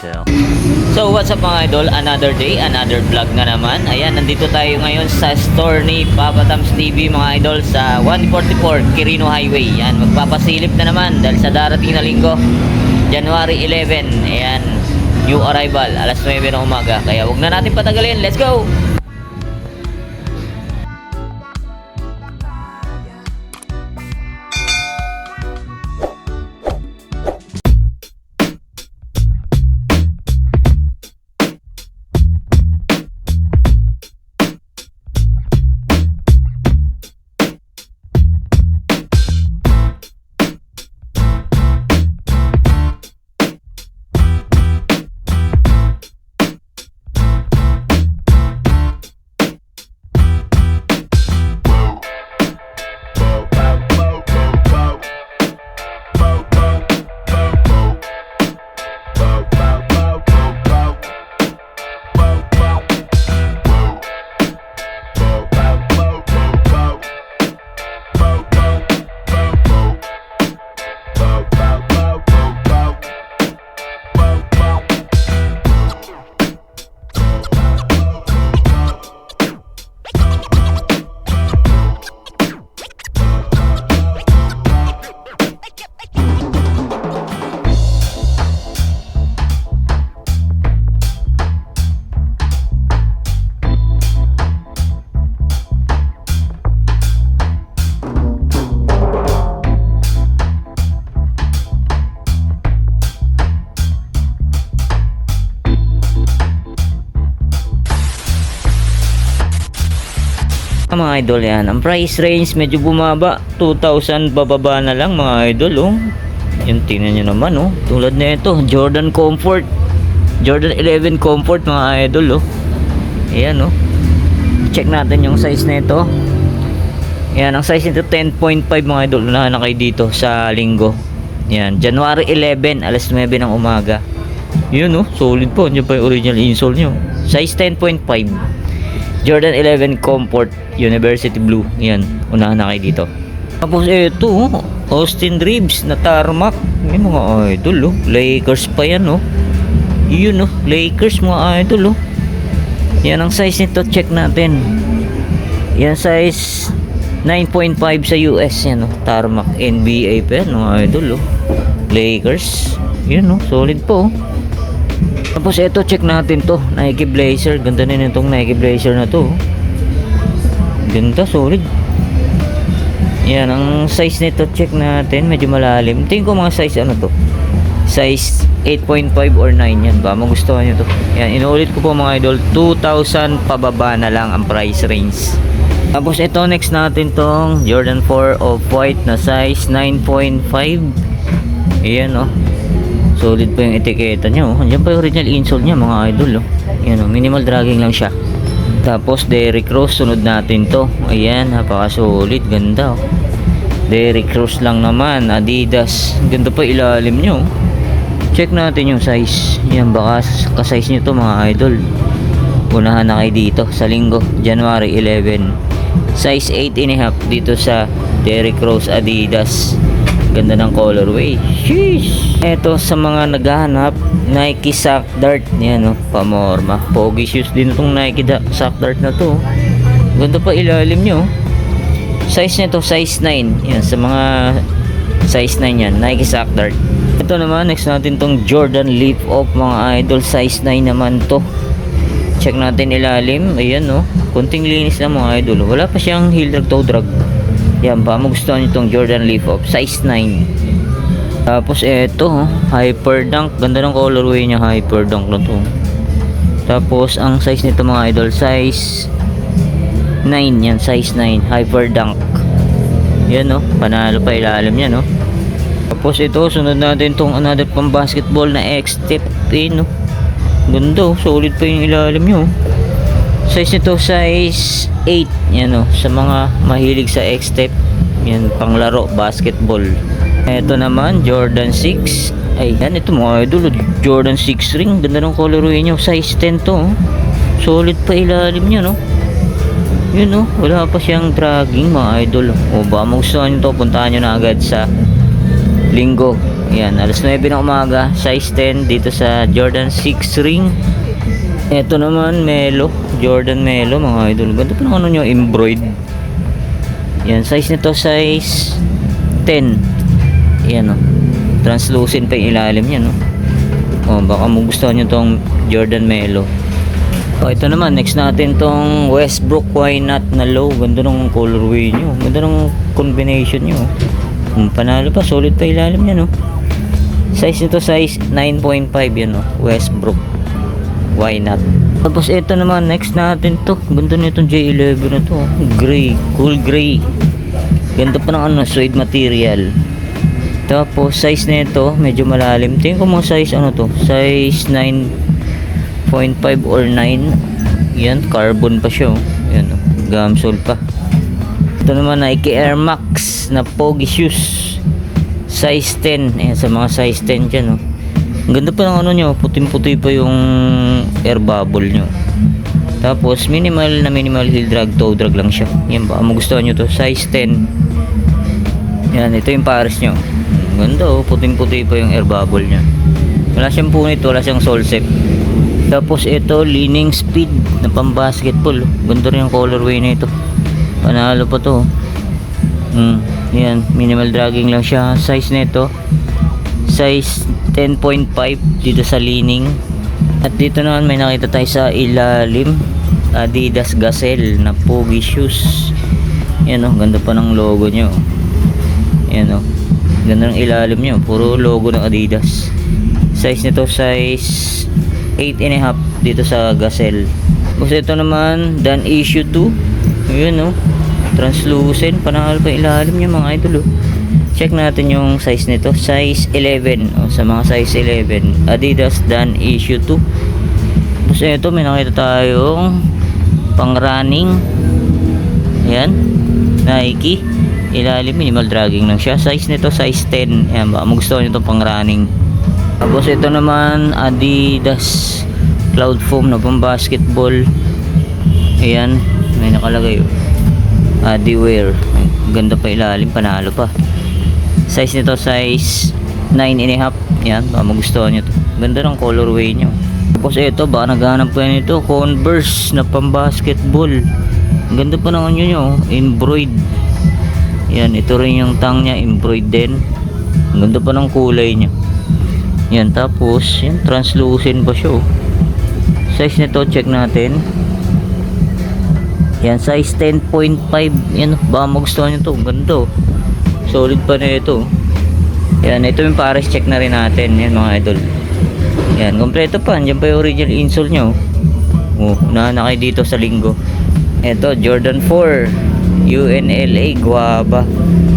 later. So what's up mga idol, another day, another vlog na naman. Ayan, nandito tayo ngayon sa store ni Papa Tams TV mga idol sa 144 Quirino Highway. Ayan, magpapasilip na naman dahil sa darating na linggo, January 11. Ayan, new arrival, alas 9 ng umaga. Kaya wag na natin patagalin, let's go! Mga idol, yan ang price range medyo bumaba, 2,000 bababa na lang mga idol. Oh, yan, tingnan nyo naman, oh, tulad na ito Jordan Comfort, Jordan 11 Comfort mga idol. Oh, ayan, oh, check natin yung size na ito. Yan, ang size nito 10.5 mga idol. Unahan na kayo dito sa linggo. Yan, January 11 alas 9 ng umaga. Yun, oh, solid po. Yan pa yung original insole nyo, size 10.5 Jordan 11 Comfort University Blue. Yan, unahan na kayo dito. Tapos ito, oh, Austin Reeves na tarmac. May mga idol, oh, Lakers pa yan, oh. Yun, oh, Lakers mga idol, oh. Yan ang size nito, check natin. Yan, size 9.5 sa US. Yan, oh, tarmac NBA pa yan mga idol, oh. Lakers. Yun, oh, solid po, oh. Tapos ito, check natin to, Nike Blazer. Ganda na itong Nike Blazer na to. Ganda, solid. Yan, ang size nito, check natin. Medyo malalim. Tingin ko mga size ano to, size 8.5 or 9. Yan ba, magustuhan nyo to. Yan, inuulit ko po mga idol, 2,000 pababa na lang ang price range. Tapos ito, next natin tong Jordan 4 Off-White na size 9.5. Ayan, oh, solid pa yung etiketa nyo. Andiyan pa yung original insole nya mga idol, oh. Yan, oh, minimal dragging lang siya. Tapos Derrick Rose, sunod natin to. Ayan, napaka solid, ganda, oh. Derrick Rose lang naman, Adidas. Ganda pa ilalim nyo. Check natin yung size. Yan, baka ka-size nyo to mga idol. Unahan na kayo dito sa linggo, January 11. Size 8.5 dito sa Derrick Rose Adidas. Ganda ng colorway. Sheesh. Ito sa mga naghahanap, Nike Sock Dart. Yan, oh, pamorma. Pogi shoes din itong Nike Sock Dart na to. Ganda pa ilalim nyo. Size nito, size 9. Yan, sa mga size 9 yan, Nike Sock Dart. Ito naman, next natin tong Jordan Leaf Off mga idol. Size 9 naman to. Check natin ilalim. Ayan, oh, kunting linis na mga idol. Wala pa siyang heel drag, toe drag. Yan, baka magustuhan nyo itong Jordan Leaf Off, size 9. Tapos eto, oh, Hyper Dunk. Ganda ng colorway niya, Hyper Dunk na to. Tapos ang size nito mga idol, size 9. Yan, size 9, Hyper Dunk. Yan, oh, panalo pa ilalim yan, oh. Tapos ito, sunod natin itong another pang basketball na X-Tip. No? Ganda, oh, solid pa yung ilalim nyo. Size nito, size 8. Yan, oh, sa mga mahilig sa X-Step. Yan, panglaro, basketball. Ito naman, Jordan 6. Ayan, ito mga idol, Jordan 6 ring. Ganda ng colorway nyo, size 10 to, oh. Solid pa ilalim nyo, no? Yun, oh, wala pa siyang dragging mga idol. O ba, magustuhan nyo to, puntahan nyo na agad sa linggo, Yan, alas 9 ng umaga, size 10 dito sa Jordan 6 ring. Ito naman, Melo, Jordan Melo mga idol. Ganda pa ng ano nyo, embroid. Yan, size nito, size 10. Yan, oh. Translucent pa yung ilalim niya, no? Oh, baka magustuhan nyo tong Jordan Melo. Oh, ito naman, next natin tong Westbrook Why Not na low. Ganda ng colorway nyo. Ganda ng combination nyo. Panalo pa, solid pa ilalim niya, no? Size nito, size 9.5 yan, no? Westbrook Why Not. Tapos ito naman, next natin to. Ganda nitong J11 na to. Gray, cool gray. Ganda pa ng ano, suede material. Tapos size nito medyo malalim. Tingin ko mo size ano to, size 9.5 or 9. Yan, carbon pa siya, oh. Yan, oh. Gamsol pa. Ito naman Nike Air Max na pogi shoes, size 10. Ayan, sa mga size 10 dyan, oh. Ang ganda pa ng ano nyo, puting-puti pa yung air bubble nyo. Tapos minimal heel drag, toe drag lang siya. Yan, baka magustuhan nyo to, size 10. Yan, ito yung pares nyo. Ganda, oh, puting-puti pa yung air bubble nya. Wala siyang punit, wala siyang sole set. Tapos ito, leaning speed na pang basketball. Ganda rin yung colorway na ito. Panalo pa to. Yan, minimal dragging lang siya. Size nito, size 10.5 dito sa leaning. At dito naman may nakita tayo sa ilalim, Adidas Gazelle na pogi shoes. Yan, oh, ganda pa ng logo nyo. Yan, oh. Ganda ng ilalim nyo, puro logo ng Adidas. Size nito, size 8.5 dito sa Gazelle. Tapos ito naman, Dan Issue 2. Yun, oh, translucent, panahal pa ilalim nyo mga idol, oh. Check natin yung size nito, size 11, oh, sa mga size 11 Adidas Dan Issue 2. Tapos ito, may nakita tayong pang running. Ayan, Nike, ilalim, minimal dragging lang siya. Size nito, size 10. Ayan, baka magustuhan nyo itong pang running. Tapos ito naman, Adidas Cloud Foam na pang basketball. Ayan, may nakalagay, oh, Adiwear. Ganda pa ilalim, panalo pa. Size nito, size 9.5. Ayan, baka magustuhan nyo to. Ganda ng colorway nyo. Tapos ito, baka naghanap kayo nito, Converse na pang basketball. Ganda pa ng ano nyo, embroid. Yan, ito rin yung tang nya, embroid din. Ang ganda pa ng kulay nya. Yan, tapos yan, translucent pa siya, oh. Size nito, check natin. Yan, size 10.5. Yan, baka magustuhan nyo to. Ganda, oh. Solid pa na ito. Yan, ito yung pares, check na rin natin. Yan mga idol. Yan, kompleto pa. Diyan pa yung original insole nyo. Oh, unahan na kayo dito sa linggo. Ito, Jordan 4 UNLA Guava.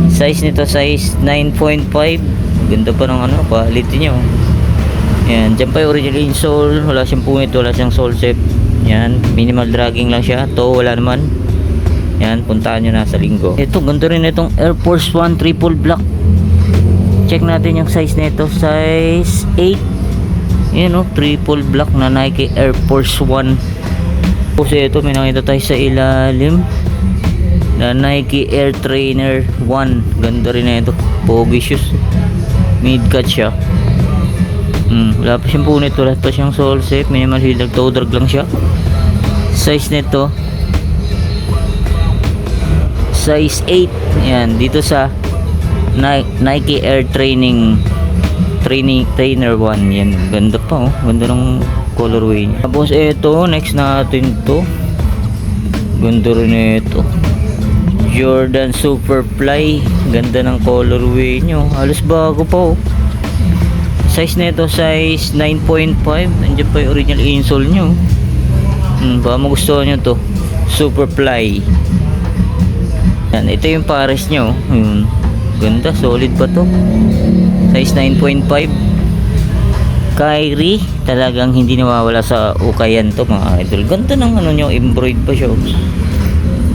Size nito, size 9.5. Ganda pa ng ano, quality nyo. Yan, dyan pa yung original insole. Wala siyang punit, wala siyang sole set. Yan, minimal dragging lang siya. Toe, wala naman. Yan, puntahan nyo na sa linggo. Ito, ganda rin itong Air Force 1 triple black. Check natin yung size nito, size 8. Yan, oh, triple black na Nike Air Force 1. Tapos ito, may nakita tayo sa ilalim na Nike Air Trainer 1. Ganda rin na ito, pogi shoes. Mid cut siya. Wala pa siyang punit, wala pa siyang sole set, minimal heel drag, toe drag lang siya. Size nito, size 8. Yan, dito sa Nike Air Trainer 1. Yan, ganda pa, oh. Ganda ng colorway niya. Tapos ito, next natin to. Ganda rin ito, Jordan Superfly. Ganda ng colorway nyo, halos bago pa, oh. Size nito, size 9.5. Nandiyan pa yung original insole nyo. Baka magustuhan nyo to, Superfly. Yan, ito yung pares nyo. Ganda, solid pa to. Size 9.5. Kyrie, talagang hindi nawawala sa ukayan to mga idol. Ganda ng ano nyo, embroid pa siya.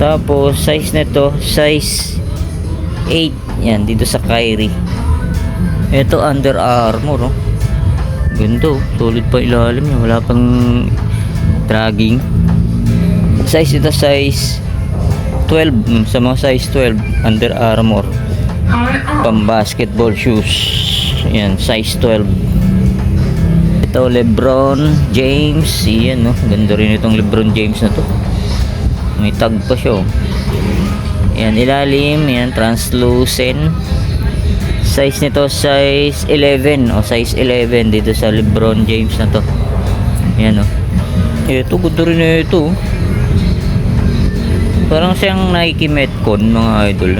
Tapos size nito, size 8. Yan, dito sa Kyrie. Ito, Under Armour, oh. Ganda, oh. Solid pa ilalim niya, wala pang dragging. Size ito, size 12. Sa mga size 12, Under Armour pang basketball shoes. Yan, size 12. Ito, Lebron James. Yan, no? Ganda rin itong Lebron James na to. May tag pa siya, oh. Yan, ilalim. Yan, translucent. Size nito, size 11. O, size 11 dito sa Lebron James na to. Yan, oh. Ito, ganda rin na ito. Parang siyang Nike Metcon, mga idol.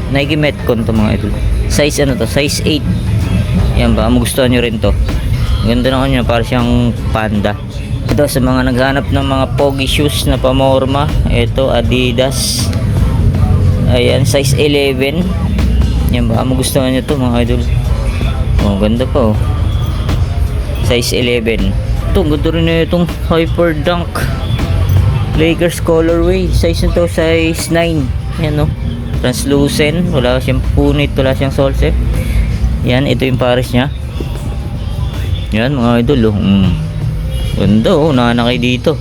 Nike Metcon to, mga idol. Size ano to? Size 8. Yan ba? Magustuhan nyo rin to. Ganda na kanya, parang siyang panda. Ito sa mga naghanap ng mga pogi shoes na pamorma. Ito, Adidas. Ayan, size 11. Yan ba? Magustuhan nyo to, mga idol. Oh, ganda pa, oh. Size 11. Ito, ganda rin na itong Hyper Dunk Lakers colorway. Size nito, size 9. Yan, no? Translucent. Wala siyang punit, wala siyang solsep. Yan, ito yung pares niya. Yan, mga idol, oh. Ganda, oh. Nanakay dito.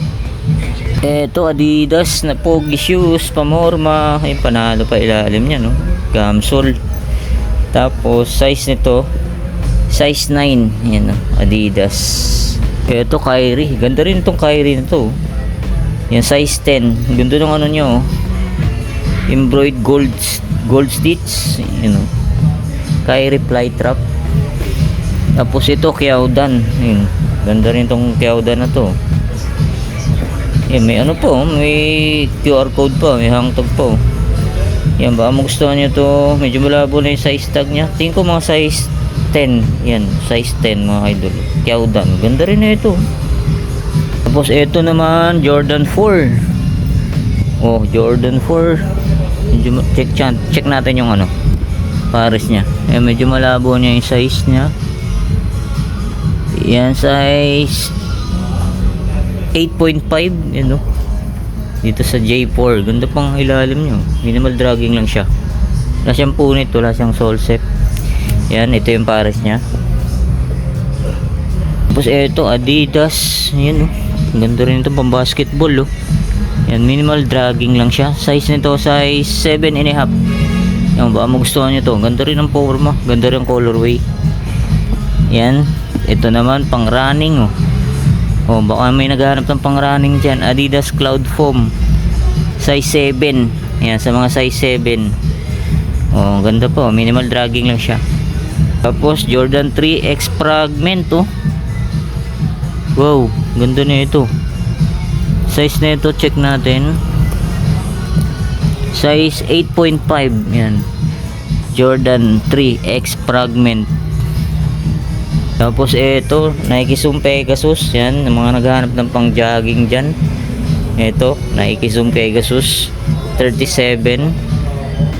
Ito, Adidas na pogi shoes, pamorma. Ayun, panalo pa ilalim niya, no? Gamsol. Tapos, size nito, size 9. Yan, no? Adidas. Ito, Kyrie. Ganda rin itong Kyrie na to. Yan, size 10. Ganda ng ano nyo, oh. Embroidered gold stitch. Yan, oh. Kyrie fly trap. Tapos ito, Kyaodan. Yan. Ganda rin itong Kyaodan na to. Yan, may ano po. May QR code pa. May hangtag po. Yan ba? Magustuhan nyo to. Medyo malabo na yung size tag nya. Tingin ko mga size 10. Yan. Size 10, mga idol. Kyaodan. Ganda rin na ito. Tapos ito naman, Jordan 4. Oh, Jordan 4. Medyo check natin yung ano, pares niya. Eh, medyo malabo niya yung size niya. Yan, size 8.5. Yan, no? Dito sa J4. Ganda pang ilalim niyo. Minimal dragging lang siya. Wala siyang punit, wala siyang solsep. Yan, ito yung pares niya. Tapos ito, Adidas. Yan, no? Ganda rin ito pang basketball, oh. Yan, minimal dragging lang siya. Size nito, size 7.5. Yan, baka magustuhan nyo to. Ganda rin ang forma. Ganda rin ang colorway. Yan. Ito naman, pang running, oh. Oh, baka may naghahanap ng pang running dyan. Adidas Cloud Foam. Size 7. Yan, sa mga size 7. Oh, ganda po. Minimal dragging lang siya. Tapos, Jordan 3 X Fragment, oh. Wow, ganda na ito. Size na ito, check natin. Size 8.5. Yan. Jordan 3 X Fragment. Tapos ito, Nike Zoom Pegasus. Yan, mga naghahanap ng pang jogging dyan. Ito, Nike Zoom Pegasus 37.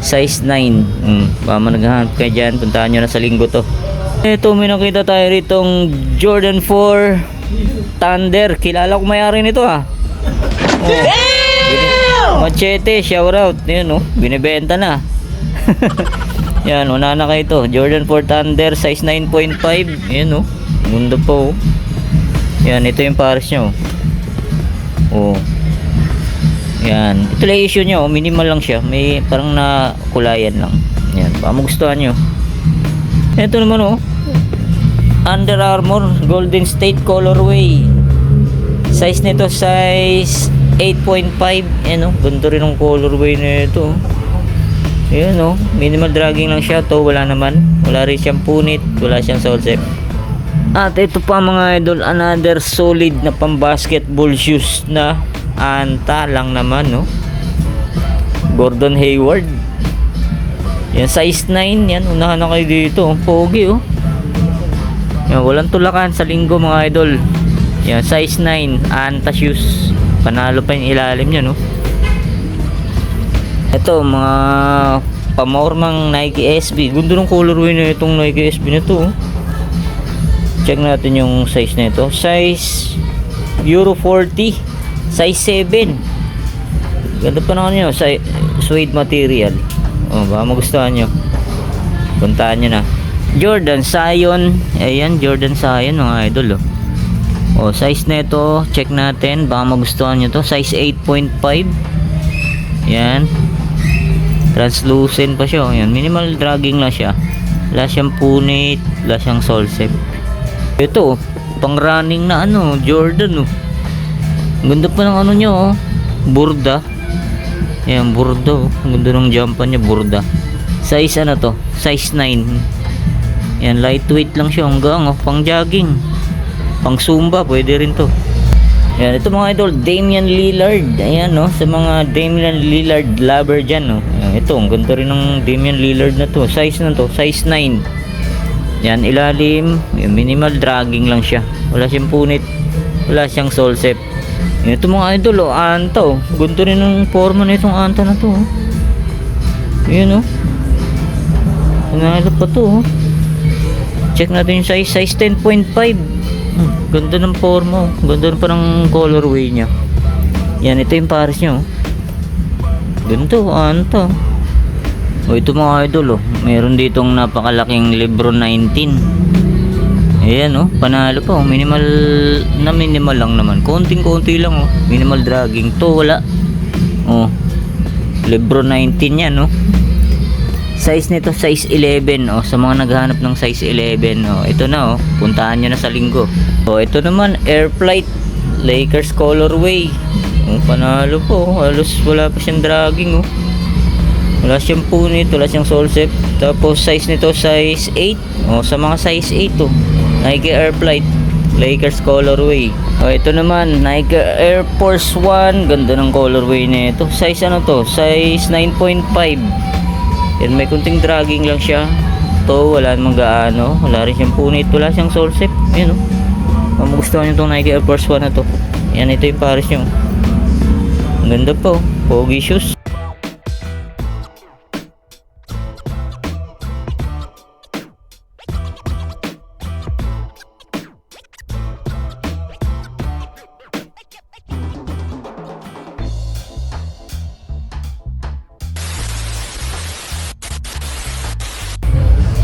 Size 9. Baka naghahanap kayo dyan, puntahan nyo na sa linggo to. Ito, may nakita tayo ritong Jordan 4 Thunder. Kilala ko may-ari nito, ha. Oh. Machete, shout out. Yan, oh. Binibenta na. Yan, una na kayo ito. Jordan 4 Thunder, size 9.5. Yan, oh. Ganda po, oh. Yan, ito yung pares nyo. Oh. Yan. Ito lang issue nyo, oh. Minimal lang siya. May parang nakulayan lang. Yan, baka magustuhan nyo. Ito naman, oh. Under Armour Golden State colorway. Size nito, size 8.5. Yan, oh. Ganda rin ang colorway na ito. Ayan, oh. Minimal dragging lang siya. To wala naman. Wala rin siyang punit. Wala siyang solsep. At ito pa, mga idol, another solid na pang basketball shoes na anta lang naman, no? Gordon Hayward. Yan, size 9. Yan, unahan na kayo dito. Pogi, oh. Yan, walang tulakan sa linggo, mga idol. Yan, size 9 anta shoes. Panalo pa yung ilalim niya, no? Ito, mga pamormang Nike SB. Ganda ng colorway na itong Nike SB na to, oh. Check natin yung size na ito. Size Euro 40. Size 7. Ganda pa naman nyo. Suede material. Oh, baka magustuhan nyo. Puntaan nyo na. Jordan Zion. Ayan, Jordan Zion, mga idol, oh. Oh, size na ito, check natin. Baka magustuhan nyo to. Size 8.5. Yan. Translucent pa siya. Yan. Minimal dragging lang siya. Wala siyang punit, wala siyang solsep. Ito, pang running na ano, Jordan oh. Ang ganda pa ng ano niya oh. Burda. Ayan, burda oh. Ang ganda ng jumpa niya, burda. Size ano to? Size 9. Ayan, lightweight lang siya hanggang oh, pang jogging. Pang Zumba, pwede rin to. Ayan, ito mga idol, Damian Lillard. Ayan no, sa mga Damian Lillard lover dyan no. Ayan, ito, ang ganda rin ng Damian Lillard na to. Size na to, size 9. Yan, ilalim, minimal dragging lang siya. Wala siyang punit, wala siyang solsep. Ito mga idol, oh, anta oh. Ganda rin ng forma na itong anta na to. Oh. Ayan oh. Panalo pa to oh. Check natin yung size, size 10.5. Ganda ng forma oh. Ganda rin pa ng colorway niya. Yan, ito yung pares niya oh. Ganda oh, anta. O ito mga idol oh. Meron ditong napakalaking Lebron 19. Ayan oh, panalo pa oh. Minimal lang naman. Konting-konti lang oh. Minimal dragging. To wala. Oh. Lebron 19 yan oh. Size nito size 11 oh. Sa mga naghahanap ng size 11 oh. Ito na oh. Puntahan nyo na sa linggo. Oh, ito naman Air Flight Lakers colorway. Oh, panalo po oh. Halos wala pa siyang dragging oh. Wala siyang punit, wala siyang solsep. Tapos size nito size 8 oh. Sa mga size 8 oh. Nike Air Flight Lakers colorway. Oh, ito naman Nike Air Force 1. Ganda ng colorway nito. Size ano to? Size 9.5. Yan, may kunting dragging lang siya. To wala namang gaano. Wala rin siyang punit, wala siyang solsep. Yan oh. Magustuhan nyo itong Nike Air Force 1 na to. Yan, ito yung pares nyo. Ang ganda po. Pogi shoes.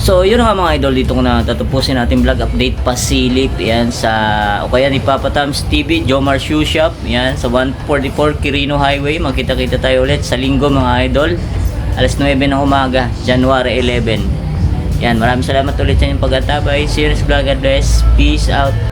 So yun nga mga idol, dito ko na tatapusin natin vlog update pasilip yan sa o kaya ni Papa Tams TV, Jomar Shoe Shop yan sa 144 Quirino Highway. Magkita-kita tayo ulit sa linggo mga idol, alas 9 ng umaga, January 11 yan. Maraming salamat ulit sa inyong pag-atabay. See you next vlog. God bless, peace out.